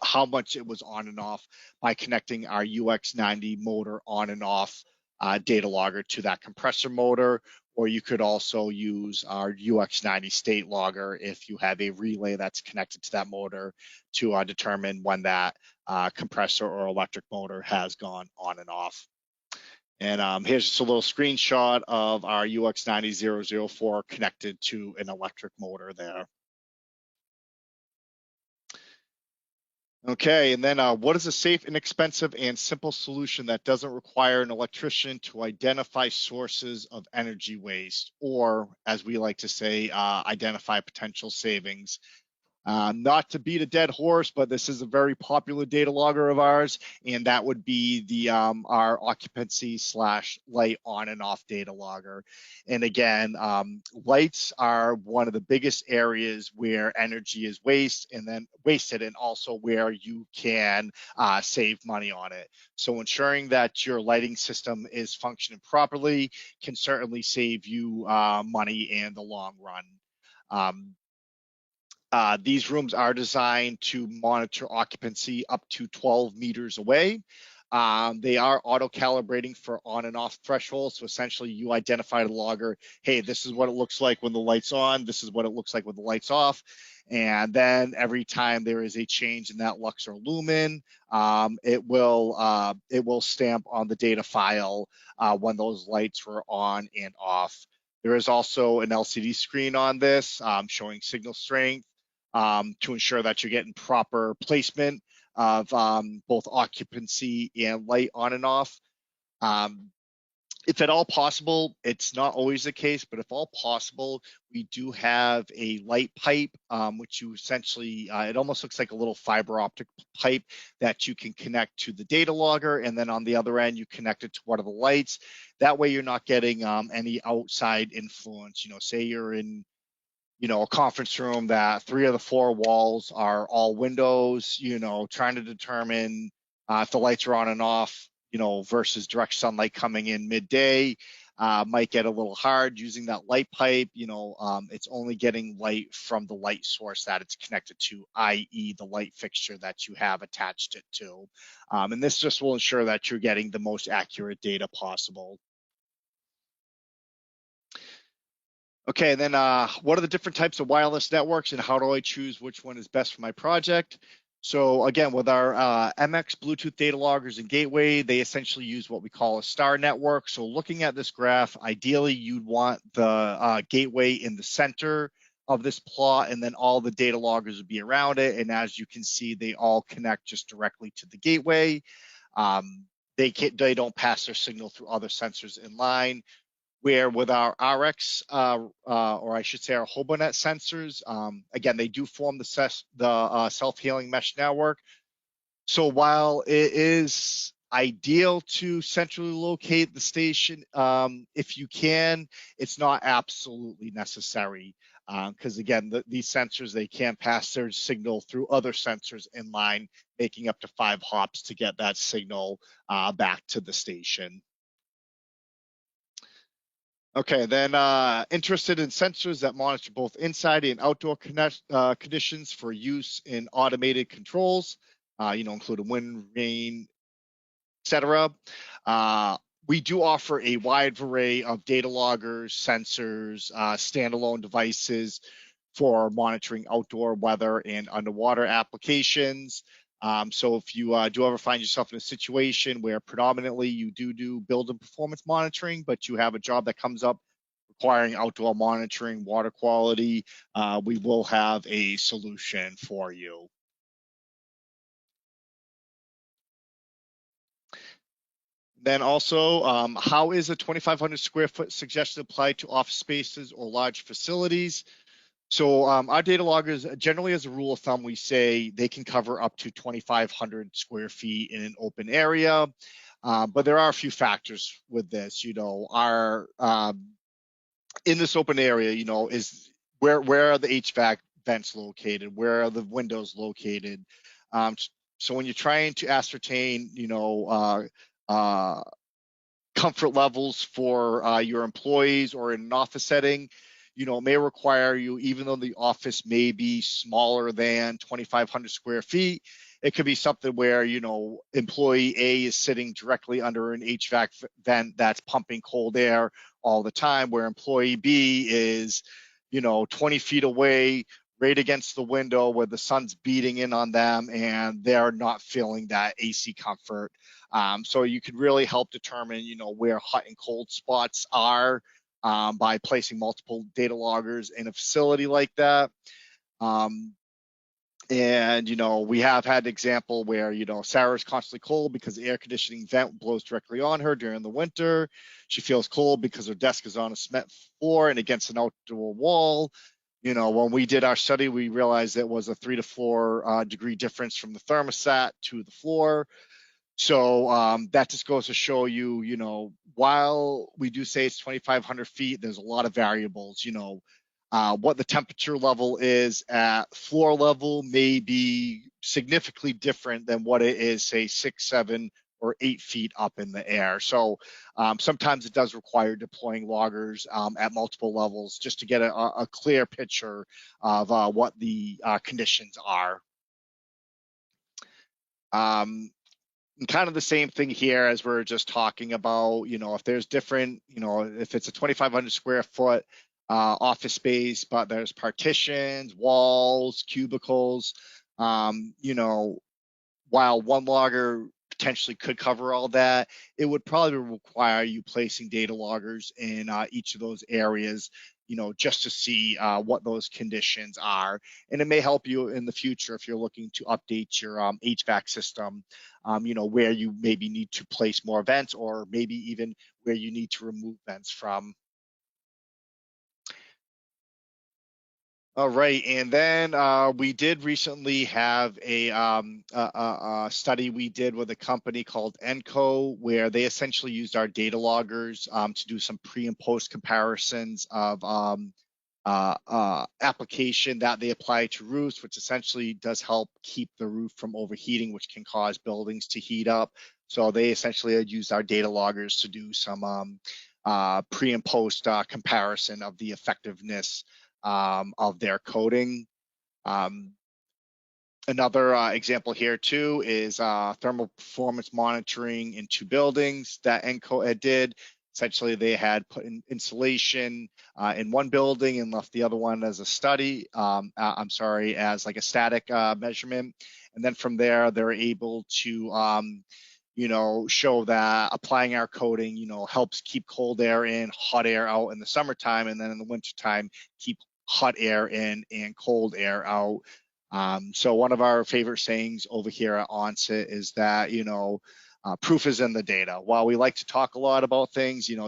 how much it was on and off by connecting our UX90 motor on and off data logger to that compressor motor. Or you could also use our UX90 state logger if you have a relay that's connected to that motor to determine when that compressor or electric motor has gone on and off. And here's just a little screenshot of our UX90-004 connected to an electric motor there. Okay, and then what is a safe, inexpensive, and simple solution that doesn't require an electrician to identify sources of energy waste, or, as we like to say, identify potential savings? Not to beat a dead horse, but this is a very popular data logger of ours, and that would be the our occupancy / light on and off data logger. And again, lights are one of the biggest areas where energy is wasted, and also where you can save money on it. So ensuring that your lighting system is functioning properly can certainly save you money in the long run. These rooms are designed to monitor occupancy up to 12 meters away. They are auto-calibrating for on and off thresholds. So essentially you identify the logger, hey, this is what it looks like when the light's on, this is what it looks like when the light's off. And then every time there is a change in that lux or lumen, it will stamp on the data file when those lights were on and off. There is also an LCD screen on this showing signal strength to ensure that you're getting proper placement of both occupancy and light on and off. If at all possible, it's not always the case, but if all possible, we do have a light pipe, which you essentially, it almost looks like a little fiber optic pipe that you can connect to the data logger. And then on the other end, you connect it to one of the lights. That way you're not getting any outside influence. Say you're in a conference room that 3 of the 4 walls are all windows, trying to determine if the lights are on and off, versus direct sunlight coming in midday, might get a little hard using that light pipe. It's only getting light from the light source that it's connected to, i.e. the light fixture that you have attached it to. And this just will ensure that you're getting the most accurate data possible. Okay, then what are the different types of wireless networks and how do I choose which one is best for my project? So again, with our MX Bluetooth data loggers and gateway, they essentially use what we call a star network. So looking at this graph, ideally you'd want the gateway in the center of this plot, and then all the data loggers would be around it. And as you can see, they all connect just directly to the gateway. They don't pass their signal through other sensors in line. Where with our RX, or I should say our HoboNet sensors, again, they do form the self-healing mesh network. So while it is ideal to centrally locate the station, if you can, it's not absolutely necessary. Because again, these sensors, they can pass their signal through other sensors in line, making up to 5 hops to get that signal back to the station. Okay, then interested in sensors that monitor both inside and outdoor conditions for use in automated controls, including wind, rain, etc. We do offer a wide array of data loggers, sensors, standalone devices for monitoring outdoor weather and underwater applications. So if you do ever find yourself in a situation where predominantly you do build and performance monitoring, but you have a job that comes up requiring outdoor monitoring, water quality, we will have a solution for you. Then also, how is a 2,500 square foot suggestion applied to office spaces or large facilities? So our data loggers, generally as a rule of thumb, we say they can cover up to 2,500 square feet in an open area. But there are a few factors with this. In this open area, is where are the HVAC vents located? Where are the windows located? So when you're trying to ascertain, comfort levels for your employees or in an office setting, it may require you, even though the office may be smaller than 2,500 square feet, it could be something where, employee A is sitting directly under an HVAC vent that's pumping cold air all the time, where employee B is, 20 feet away, right against the window where the sun's beating in on them and they're not feeling that AC comfort. So you could really help determine, where hot and cold spots are by placing multiple data loggers in a facility like that. And, we have had an example where, Sarah's constantly cold because the air conditioning vent blows directly on her during the winter. She feels cold because her desk is on a cement floor and against an outdoor wall. When we did our study, we realized it was a 3 to 4 degree difference from the thermostat to the floor. So that just goes to show you, while we do say it's 2,500 feet, there's a lot of variables. What the temperature level is at floor level may be significantly different than what it is, say, 6, 7, or 8 feet up in the air. So sometimes it does require deploying loggers at multiple levels just to get a clear picture of what the conditions are. And kind of the same thing here as we're just talking about, if there's different, if it's a 2,500 square foot office space, but there's partitions, walls, cubicles, while one logger potentially could cover all that, it would probably require you placing data loggers in each of those areas, just to see what those conditions are. And it may help you in the future if you're looking to update your HVAC system, where you maybe need to place more vents, or maybe even where you need to remove vents from. All right, and then we did recently have a study we did with a company called Enco, where they essentially used our data loggers to do some pre and post comparisons of application that they apply to roofs, which essentially does help keep the roof from overheating, which can cause buildings to heat up. So they essentially had used our data loggers to do some pre and post comparison of the effectiveness of their coating. Another example here too is thermal performance monitoring in 2 buildings that Enco did. Essentially, they had put in insulation in one building and left the other one as a study. As like a static measurement. And then from there, they're able to show that applying our coating, helps keep cold air in, hot air out in the summertime, and then in the wintertime, keep hot air in and cold air out. So one of our favorite sayings over here at Onset is that, proof is in the data. While we like to talk a lot about things, you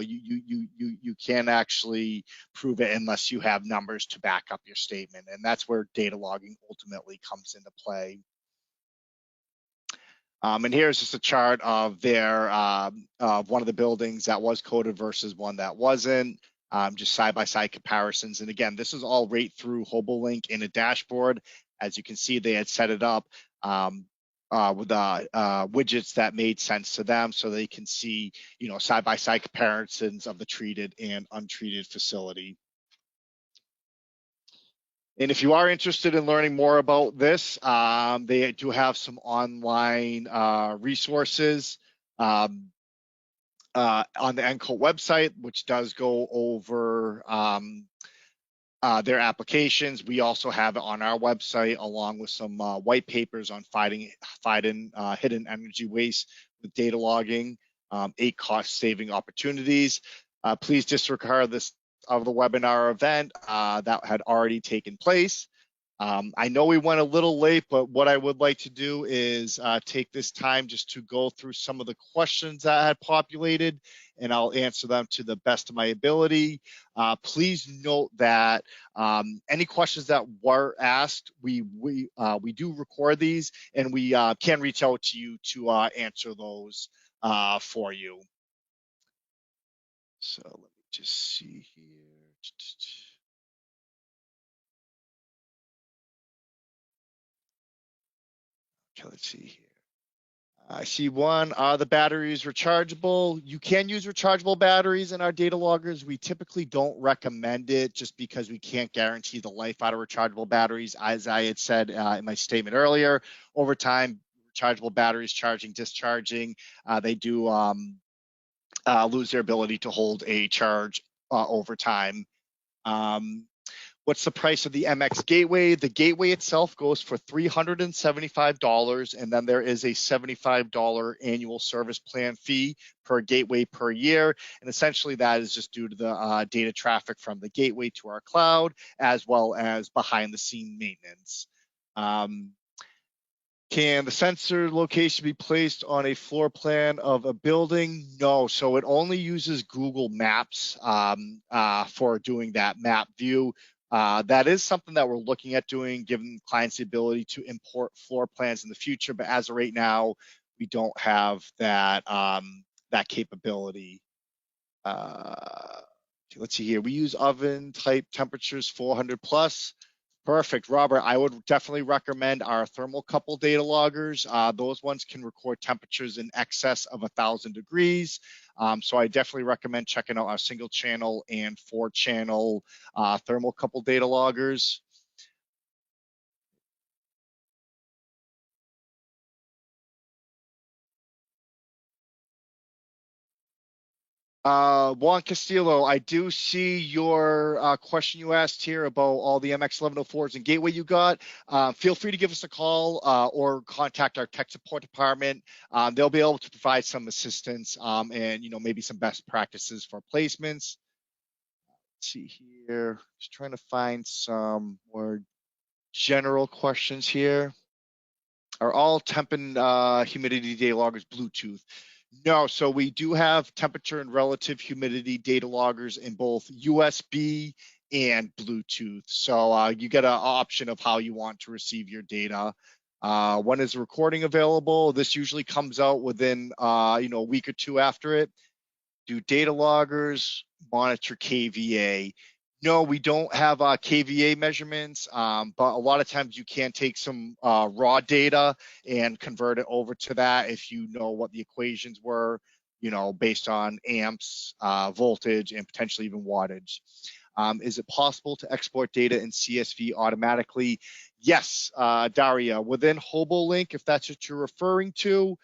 can't actually prove it unless you have numbers to back up your statement. And that's where data logging ultimately comes into play. And here's just a chart of one of the buildings that was coated versus one that wasn't, just side-by-side comparisons. And again, this is all right through HoboLink in a dashboard. As you can see, they had set it up with widgets that made sense to them, so they can see, side-by-side comparisons of the treated and untreated facility. And if you are interested in learning more about this, they do have some online resources on the Enco website, which does go over their applications. We also have it on our website, along with some white papers on fighting hidden energy waste with data logging, 8 cost-saving opportunities. Please disregard this of the webinar event that had already taken place. I know we went a little late, but what I would like to do is take this time just to go through some of the questions that had populated, and I'll answer them to the best of my ability. Please note that any questions that were asked, we do record these, and we can reach out to you to answer those for you. So let me just see here. Okay, let's see here. I see one. Are the batteries rechargeable? You can use rechargeable batteries in our data loggers. We typically don't recommend it just because we can't guarantee the life out of rechargeable batteries. As I had said in my statement earlier, over time, rechargeable batteries charging, discharging, they do lose their ability to hold a charge over time. What's the price of the MX Gateway? The gateway itself goes for $375, and then there is a $75 annual service plan fee per gateway per year. And essentially that is just due to the data traffic from the gateway to our cloud, as well as behind the scene maintenance. Can the sensor location be placed on a floor plan of a building? No, so it only uses Google Maps for doing that map view. That is something that we're looking at doing, giving clients the ability to import floor plans in the future. But as of right now, we don't have that capability. Let's see here. We use oven type temperatures 400 plus. Perfect, Robert. I would definitely recommend our thermocouple data loggers. Those ones can record temperatures in excess of 1,000 degrees. So I definitely recommend checking out our single channel and 4-channel thermocouple data loggers. Juan Castillo, I do see your question you asked here about all the MX1104s and gateway you got. Feel free to give us a call or contact our tech support department. They'll be able to provide some assistance and maybe some best practices for placements. Let's see here, just trying to find some more general questions here. Are all temp and humidity data loggers Bluetooth? No, so we do have temperature and relative humidity data loggers in both USB and Bluetooth. So you get an option of how you want to receive your data. When is the recording available? This usually comes out within a week or two after it. Do data loggers monitor KVA? No, we don't have KVA measurements, but a lot of times you can take some raw data and convert it over to that if you know what the equations were, based on amps, voltage, and potentially even wattage. Is it possible to export data in CSV automatically? Yes, Daria, within HoboLink, if that's what you're referring to,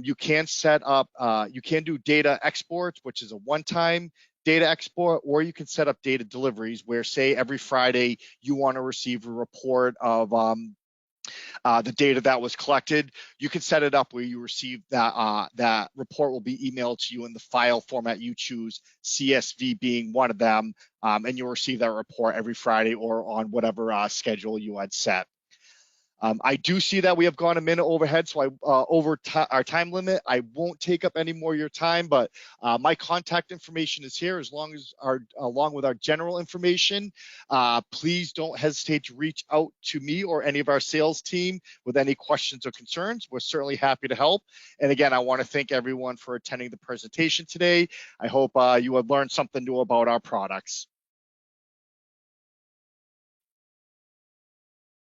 you can set up, you can do data exports, which is a one-time data export, or you can set up data deliveries where, say, every Friday you want to receive a report of the data that was collected. You can set it up where you receive that report will be emailed to you in the file format you choose, CSV being one of them, and you'll receive that report every Friday or on whatever schedule you had set. I do see that we have gone a minute overhead, so over our time limit. I won't take up any more of your time, but my contact information is here, along with our general information. Please don't hesitate to reach out to me or any of our sales team with any questions or concerns. We're certainly happy to help. And again, I want to thank everyone for attending the presentation today. I hope you have learned something new about our products.